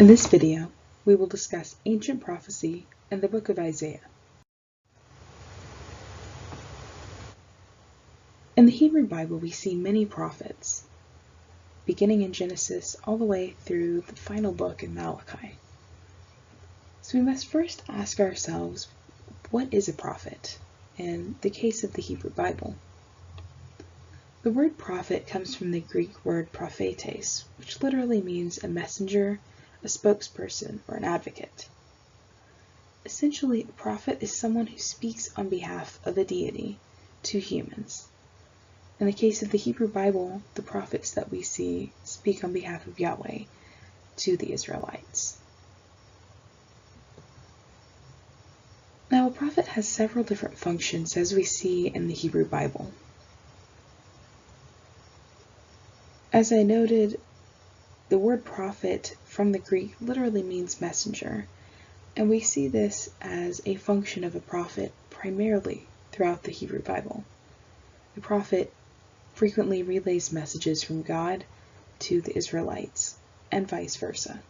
In this video, we will discuss ancient prophecy and the book of Isaiah. In the Hebrew Bible, we see many prophets, beginning in Genesis all the way through the final book in Malachi. So we must first ask ourselves, what is a prophet in the case of the Hebrew Bible? The word prophet comes from the Greek word prophetes, which literally means a messenger, a spokesperson, or an advocate. Essentially, a prophet is someone who speaks on behalf of a deity to humans. In the case of the Hebrew Bible, the prophets that we see speak on behalf of Yahweh to the Israelites. Now, a prophet has several different functions as we see in the Hebrew Bible. As I noted, the word prophet from the Greek literally means messenger, and we see this as a function of a prophet primarily throughout the Hebrew Bible. The prophet frequently relays messages from God to the Israelites, and vice versa.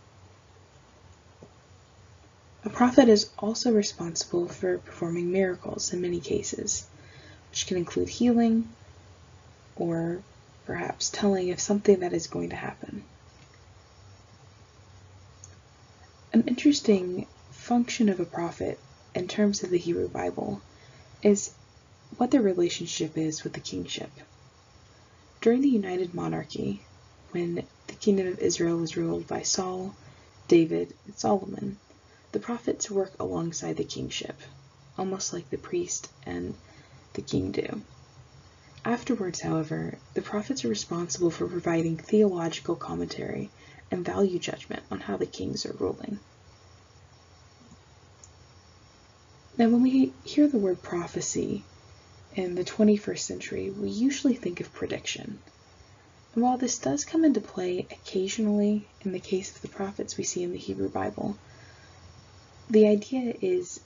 A prophet is also responsible for performing miracles in many cases, which can include healing or perhaps telling of something that is going to happen. An interesting function of a prophet in terms of the Hebrew Bible is what their relationship is with the kingship. During the United Monarchy, when the kingdom of Israel was ruled by Saul, David, and Solomon, the prophets work alongside the kingship, almost like the priest and the king do. Afterwards, however, the prophets are responsible for providing theological commentary and value judgment on how the kings are ruling. Now, when we hear the word prophecy in the 21st century, we usually think of prediction. And while this does come into play occasionally in the case of the prophets we see in the Hebrew Bible, the idea is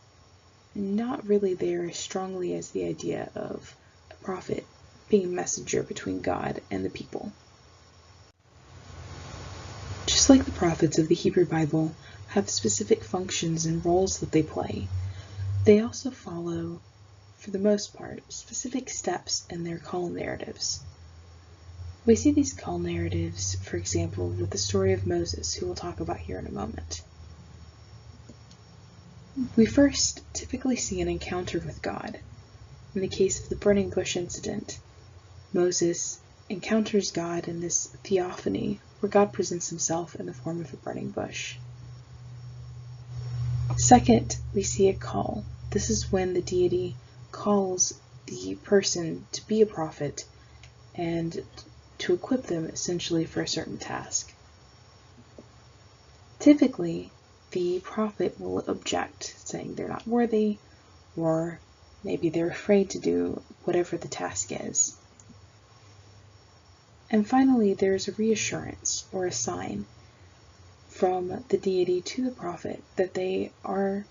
not really there as strongly as the idea of a prophet being a messenger between God and the people. Just like the prophets of the Hebrew Bible have specific functions and roles that they play, they also follow, for the most part, specific steps in their call narratives. We see these call narratives, for example, with the story of Moses, who we'll talk about here in a moment. We first typically see an encounter with God. In the case of the burning bush incident, Moses encounters God in this theophany where God presents himself in the form of a burning bush. Second, we see a call. This is when the deity calls the person to be a prophet and to equip them essentially for a certain task. Typically, the prophet will object, saying they're not worthy, or maybe they're afraid to do whatever the task is. And finally, there's a reassurance or a sign from the deity to the prophet that they are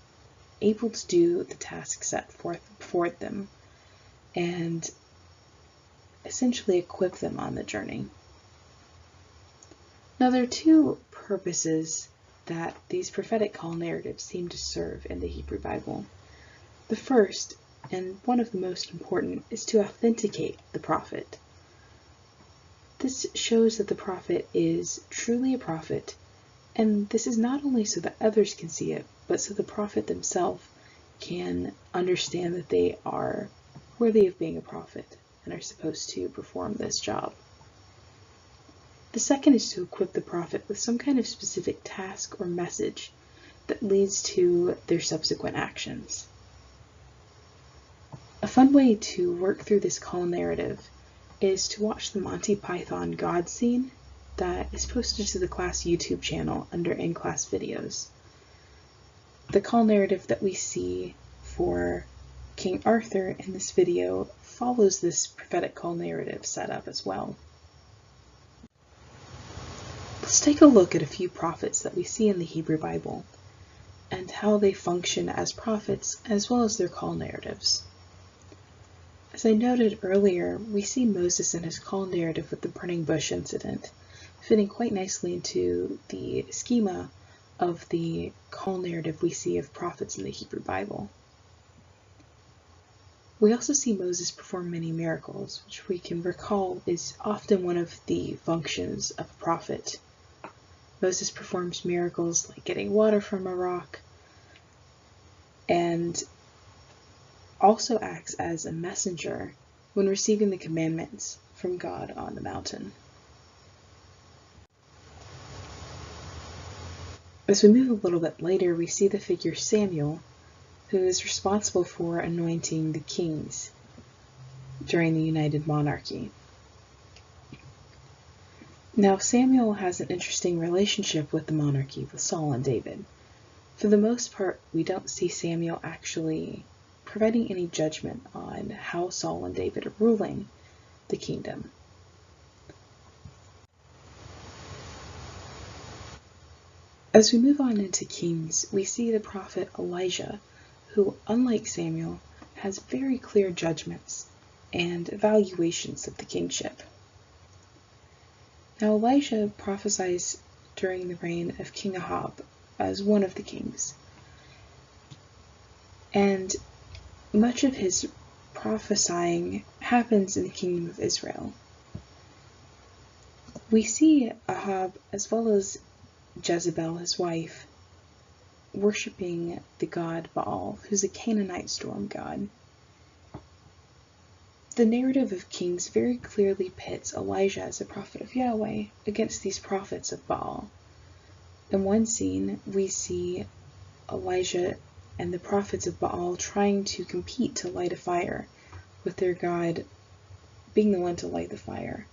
able to do the task set forth before them and essentially equip them on the journey. Now, there are two purposes that these prophetic call narratives seem to serve in the Hebrew Bible. The first, and one of the most important, is to authenticate the prophet. This shows that the prophet is truly a prophet, and this is not only so that others can see it, but so the prophet themselves can understand that they are worthy of being a prophet and are supposed to perform this job. The second is to equip the prophet with some kind of specific task or message that leads to their subsequent actions. A fun way to work through this call narrative is to watch the Monty Python God scene that is posted to the class YouTube channel under in-class videos. The call narrative that we see for King Arthur in this video follows this prophetic call narrative setup as well. Let's take a look at a few prophets that we see in the Hebrew Bible and how they function as prophets as well as their call narratives. As I noted earlier, we see Moses and his call narrative with the burning bush incident, fitting quite nicely into the schema of the call narrative we see of prophets in the Hebrew Bible. We also see Moses perform many miracles, which we can recall is often one of the functions of a prophet. Moses performs miracles like getting water from a rock, and also acts as a messenger when receiving the commandments from God on the mountain. As we move a little bit later, we see the figure Samuel, who is responsible for anointing the kings during the United Monarchy. Now, Samuel has an interesting relationship with the monarchy, with Saul and David. For the most part, we don't see Samuel actually providing any judgment on how Saul and David are ruling the kingdom. As we move on into Kings, we see the prophet Elijah, who, unlike Samuel, has very clear judgments and evaluations of the kingship. Now, Elijah prophesies during the reign of King Ahab as one of the kings, and much of his prophesying happens in the kingdom of Israel. We see Ahab, as well as Jezebel, his wife, worshipping the god Baal, who's a Canaanite storm god. The narrative of Kings very clearly pits Elijah as a prophet of Yahweh against these prophets of Baal. In one scene, we see Elijah and the prophets of Baal trying to compete to light a fire, with their god being the one to light the fire.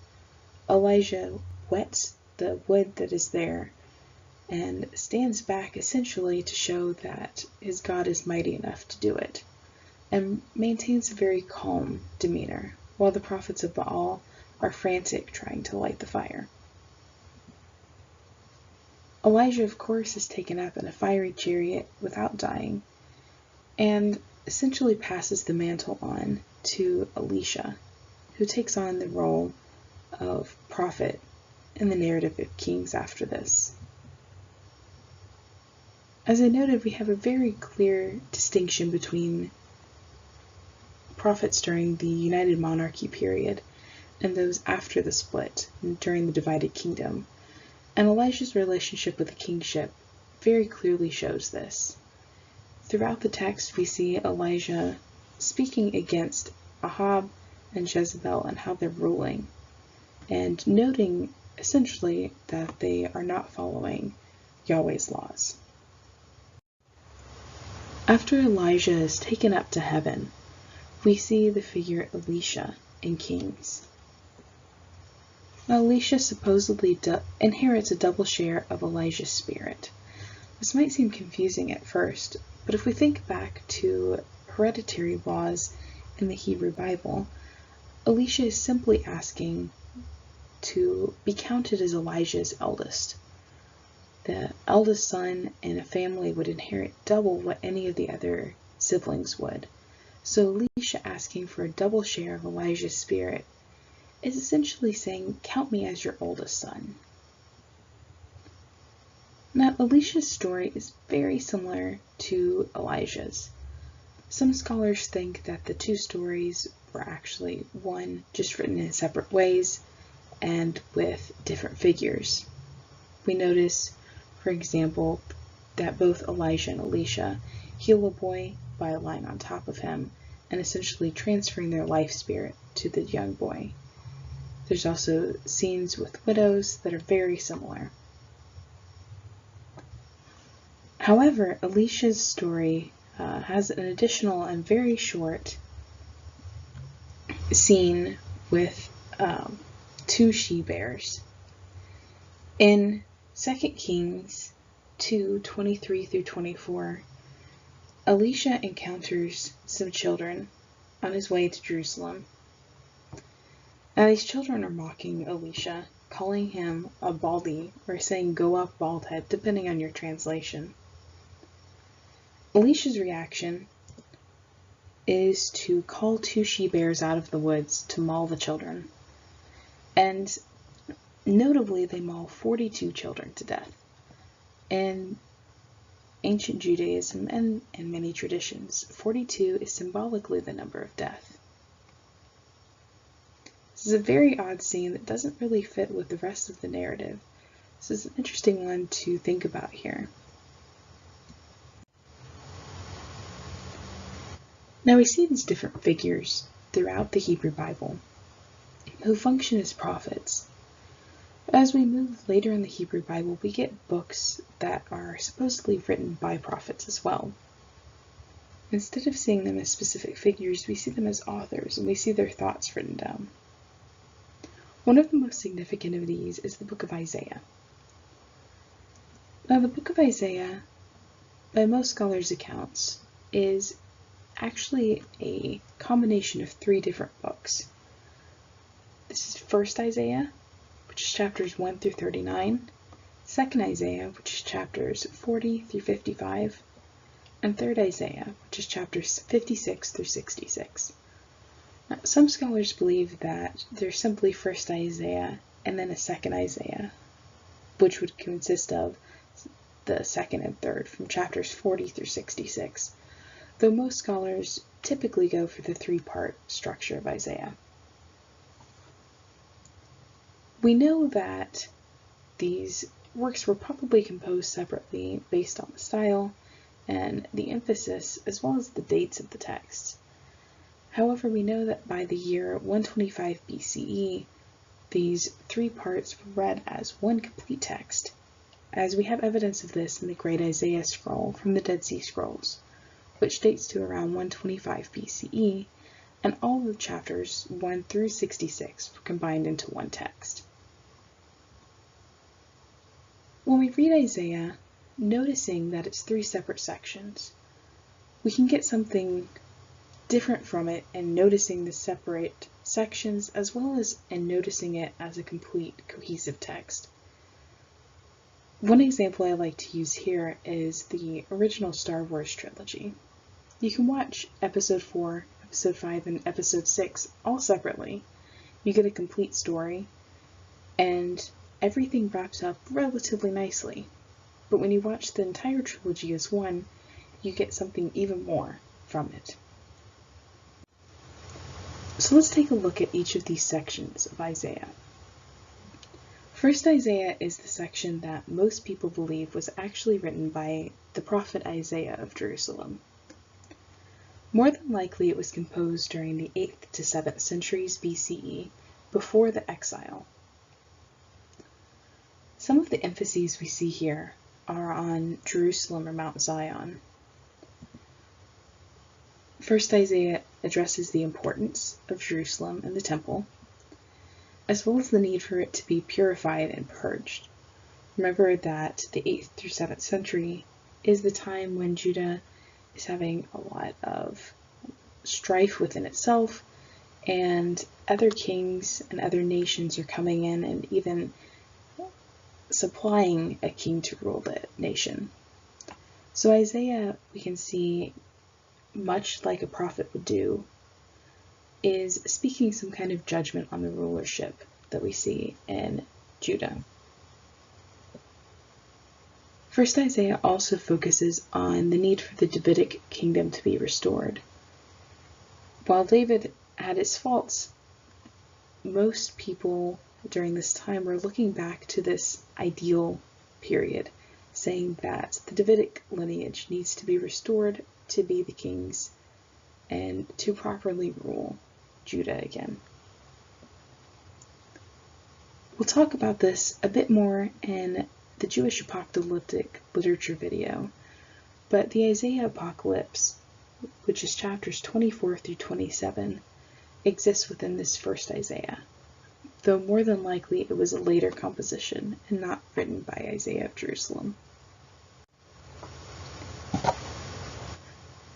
Elijah wets the wood that is there and stands back essentially to show that his God is mighty enough to do it, and maintains a very calm demeanor, while the prophets of Baal are frantic trying to light the fire. Elijah, of course, is taken up in a fiery chariot without dying, and essentially passes the mantle on to Elisha, who takes on the role of prophet in the narrative of Kings after this. As I noted, we have a very clear distinction between prophets during the United Monarchy period and those after the split, during the divided kingdom, and Elijah's relationship with the kingship very clearly shows this. Throughout the text, we see Elijah speaking against Ahab and Jezebel and how they're ruling, and noting essentially that they are not following Yahweh's laws. After Elijah is taken up to heaven, we see the figure Elisha in Kings. Now, Elisha supposedly inherits a double share of Elijah's spirit. This might seem confusing at first, but if we think back to hereditary laws in the Hebrew Bible, Elisha is simply asking to be counted as Elijah's eldest. The eldest son in a family would inherit double what any of the other siblings would. So Elisha asking for a double share of Elijah's spirit is essentially saying, count me as your oldest son. Now, Elisha's story is very similar to Elijah's. Some scholars think that the two stories were actually one, just written in separate ways and with different figures. We notice, for example, that both Elijah and Elisha heal a boy by lying on top of him and essentially transferring their life spirit to the young boy. There's also scenes with widows that are very similar. However, Elisha's story has an additional and very short scene with two she-bears. In 2 Kings 2:23 through 24, Elisha encounters some children on his way to Jerusalem. Now, these children are mocking Elisha, calling him a baldy, or saying go up bald head, depending on your translation. Elisha's reaction is to call two she-bears out of the woods to maul the children. And notably, they maul 42 children to death. And ancient Judaism and in many traditions, 42 is symbolically the number of death. This is a very odd scene that doesn't really fit with the rest of the narrative. This is an interesting one to think about here. Now we see these different figures throughout the Hebrew Bible who function as prophets. As we move later in the Hebrew Bible, we get books that are supposedly written by prophets as well. Instead of seeing them as specific figures, we see them as authors, and we see their thoughts written down. One of the most significant of these is the book of Isaiah. Now, the book of Isaiah, by most scholars' accounts, is actually a combination of 3 different books. This is 1st Isaiah, which is chapters 1 through 39, 2nd Isaiah, which is chapters 40 through 55, and 3rd Isaiah, which is chapters 56 through 66. Now, some scholars believe that there's simply 1st Isaiah and then a 2nd Isaiah, which would consist of the 2nd and 3rd from chapters 40 through 66, though most scholars typically go for the 3-part structure of Isaiah. We know that these works were probably composed separately based on the style and the emphasis as well as the dates of the texts. However, we know that by the year 125 BCE, these 3 parts were read as one complete text, as we have evidence of this in the Great Isaiah Scroll from the Dead Sea Scrolls, which dates to around 125 BCE, and all of the chapters 1 through 66 were combined into one text. When we read Isaiah, noticing that it's 3 separate sections, we can get something different from it and noticing the separate sections as well as in noticing it as a complete cohesive text. One example I like to use here is the original Star Wars trilogy. You can watch Episode 4, Episode 5, and Episode 6 all separately. You get a complete story, and everything wraps up relatively nicely. But when you watch the entire trilogy as one, you get something even more from it. So let's take a look at each of these sections of Isaiah. First Isaiah is the section that most people believe was actually written by the prophet Isaiah of Jerusalem. More than likely it was composed during the 8th to 7th centuries BCE, before the exile. Some of the emphases we see here are on Jerusalem or Mount Zion. First Isaiah addresses the importance of Jerusalem and the temple, as well as the need for it to be purified and purged. Remember that the 8th through 7th century is the time when Judah is having a lot of strife within itself, and other kings and other nations are coming in and even supplying a king to rule the nation. So Isaiah, we can see, much like a prophet would do, is speaking some kind of judgment on the rulership that we see in Judah. First Isaiah also focuses on the need for the Davidic kingdom to be restored. While David had its faults, most people during this time were looking back to this ideal period, saying that the Davidic lineage needs to be restored to be the kings and to properly rule Judah again. We'll talk about this a bit more in the Jewish apocalyptic literature video, but the Isaiah Apocalypse, which is chapters 24 through 27, exists within this first Isaiah, though more than likely it was a later composition and not written by Isaiah of Jerusalem.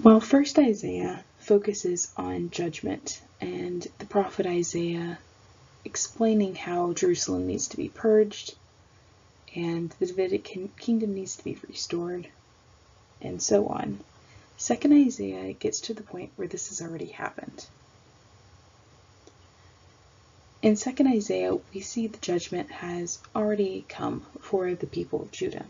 While first Isaiah focuses on judgment and the prophet Isaiah explaining how Jerusalem needs to be purged and the Davidic kingdom needs to be restored, and so on, second Isaiah gets to the point where this has already happened. In 2nd Isaiah, we see the judgment has already come for the people of Judah.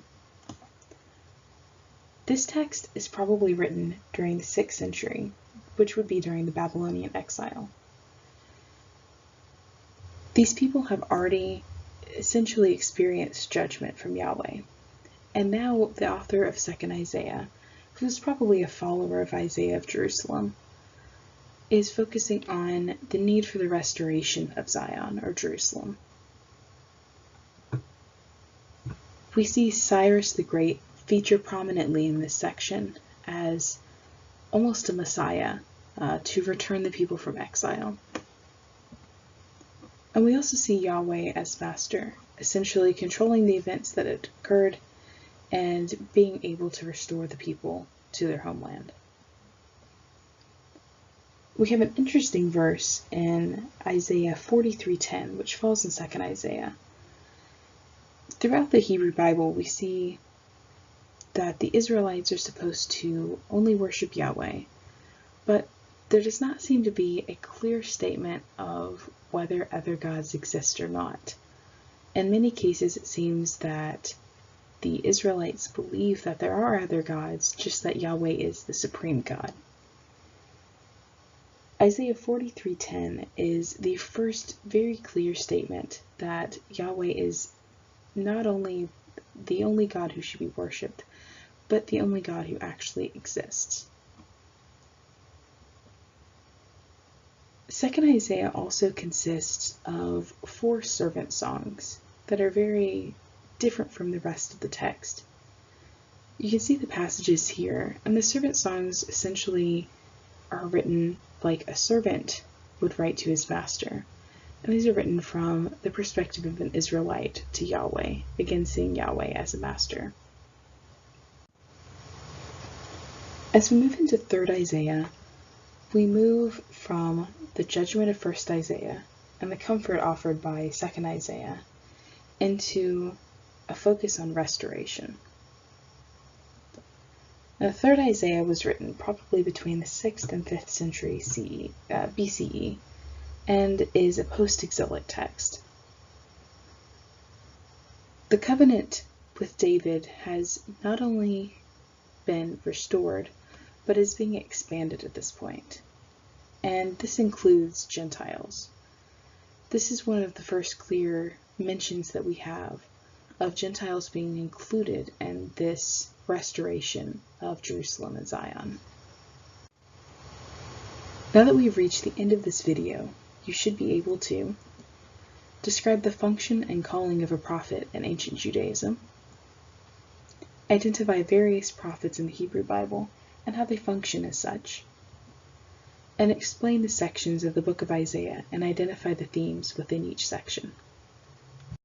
This text is probably written during the 6th century, which would be during the Babylonian exile. These people have already essentially experienced judgment from Yahweh, and now the author of 2nd Isaiah, who is probably a follower of Isaiah of Jerusalem, is focusing on the need for the restoration of Zion or Jerusalem. We see Cyrus the Great feature prominently in this section as almost a messiah to return the people from exile. And we also see Yahweh as master, essentially controlling the events that had occurred and being able to restore the people to their homeland. We have an interesting verse in Isaiah 43:10, which falls in 2nd Isaiah. Throughout the Hebrew Bible, we see that the Israelites are supposed to only worship Yahweh, but there does not seem to be a clear statement of whether other gods exist or not. In many cases, it seems that the Israelites believe that there are other gods, just that Yahweh is the supreme God. Isaiah 43:10 is the first very clear statement that Yahweh is not only the only God who should be worshipped, but the only God who actually exists. 2nd Isaiah also consists of 4 servant songs that are very different from the rest of the text. You can see the passages here, and the servant songs essentially are written like a servant would write to his master. And these are written from the perspective of an Israelite to Yahweh, again seeing Yahweh as a master. As we move into 3rd Isaiah, we move from the judgment of 1st Isaiah and the comfort offered by 2nd Isaiah into a focus on restoration. Now, 3rd Isaiah was written probably between the 6th and 5th century BCE, and is a post-exilic text. The covenant with David has not only been restored, but is being expanded at this point, and this includes Gentiles. This is one of the first clear mentions that we have of Gentiles being included in this restoration of Jerusalem and Zion. Now that we've reached the end of this video, you should be able to describe the function and calling of a prophet in ancient Judaism, identify various prophets in the Hebrew Bible and how they function as such, and explain the sections of the book of Isaiah and identify the themes within each section.